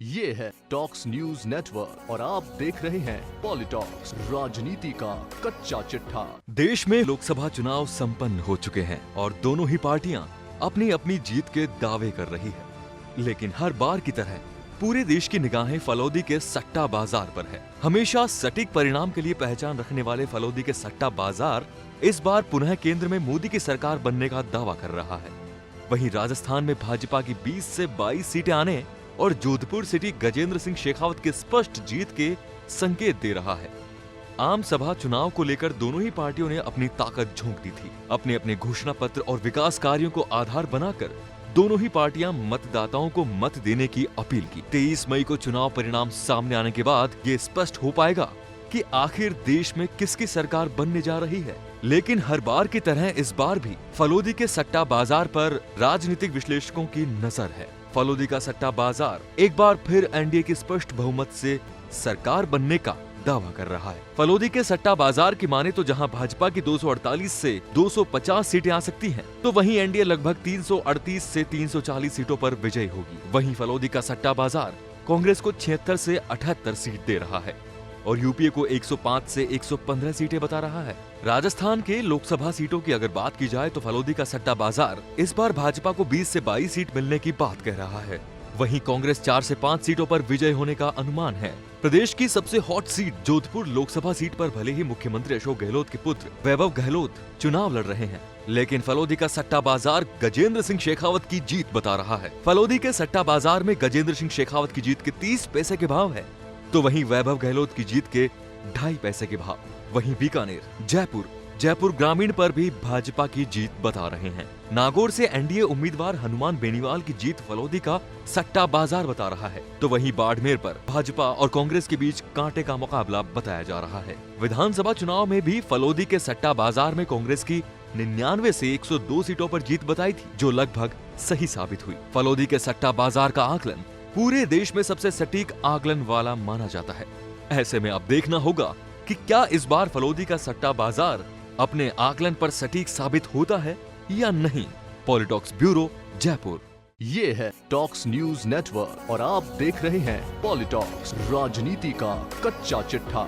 ये है talks news network और आप देख रहे हैं पॉलिटॉक्स, राजनीति का कच्चा चिट्ठा। देश में लोकसभा चुनाव संपन्न हो चुके हैं और दोनों ही पार्टियां अपनी अपनी जीत के दावे कर रही है। लेकिन हर बार की तरह पूरे देश की निगाहें फलौदी के सट्टा बाजार पर है। हमेशा सटीक परिणाम के लिए पहचान रखने वाले फलौदी के सट्टा बाजार इस बार पुनः केंद्र में मोदी की सरकार बनने का दावा कर रहा है। वहीं राजस्थान में भाजपा की 20 से 22 सीटें आने और जोधपुर सिटी गजेंद्र सिंह शेखावत के स्पष्ट जीत के संकेत दे रहा है। आम सभा चुनाव को लेकर दोनों ही पार्टियों ने अपनी ताकत झोंक दी थी। अपने अपने घोषणा पत्र और विकास कार्यों को आधार बनाकर दोनों ही पार्टियां मतदाताओं को मत देने की अपील की। 23 मई को चुनाव परिणाम सामने आने के बाद ये स्पष्ट हो पाएगा कि आखिर देश में किसकी सरकार बनने जा रही है। लेकिन हर बार की तरह इस बार भी फलौदी के सट्टा बाजार पर राजनीतिक विश्लेषकों की नजर है। फलौदी का सट्टा बाजार एक बार फिर एनडीए की स्पष्ट बहुमत से सरकार बनने का दावा कर रहा है। फलौदी के सट्टा बाजार की माने तो जहां भाजपा की 248 से 250 सीटें आ सकती हैं, तो वहीं एनडीए लगभग 338 से 340 सीटों पर विजयी होगी। वहीं फलौदी का सट्टा बाजार कांग्रेस को 76 से 78 सीट दे रहा है और यूपीए को 105 से 115 सीटें बता रहा है। राजस्थान के लोकसभा सीटों की अगर बात की जाए तो फलौदी का सट्टा बाजार इस बार भाजपा को 20 से 22 सीट मिलने की बात कह रहा है। वहीं कांग्रेस 4 से 5 सीटों पर विजय होने का अनुमान है। प्रदेश की सबसे hot seat Jodhpur Lok Sabha seat पर भले ही मुख्यमंत्री अशोक गहलोत के पुत्र वैभव गहलोत चुनाव लड़ रहे हैं, लेकिन फलौदी का सट्टा बाजार गजेंद्र सिंह शेखावत की जीत बता रहा है। फलौदी के सट्टा बाजार में गजेंद्र सिंह शेखावत की जीत के 30 पैसे के भाव है, तो वहीं वैभव गहलोत की जीत के 2.5 पैसे के भाव। वहीं बीकानेर, जयपुर ग्रामीण पर भी भाजपा की जीत बता रहे हैं। नागौर से एनडीए उम्मीदवार हनुमान बेनीवाल की जीत फलौदी का सट्टा बाजार बता रहा है, तो वहीं बाड़मेर पर भाजपा और कांग्रेस के बीच कांटे का मुकाबला बताया जा रहा है। विधानसभा चुनाव में भी फलौदी के सट्टा बाजार में कांग्रेस की 99 से 102 सीटों पर जीत बताई थी, जो लगभग सही साबित हुई। फलौदी के सट्टा बाजार का आकलन पूरे देश में सबसे सटीक आकलन वाला माना जाता है। ऐसे में अब देखना होगा कि क्या इस बार फलौदी का सट्टा बाजार अपने आकलन पर सटीक साबित होता है या नहीं। पॉलिटॉक्स ब्यूरो, जयपुर। ये है टॉक्स न्यूज नेटवर्क और आप देख रहे हैं पॉलिटॉक्स, राजनीति का कच्चा चिट्ठा।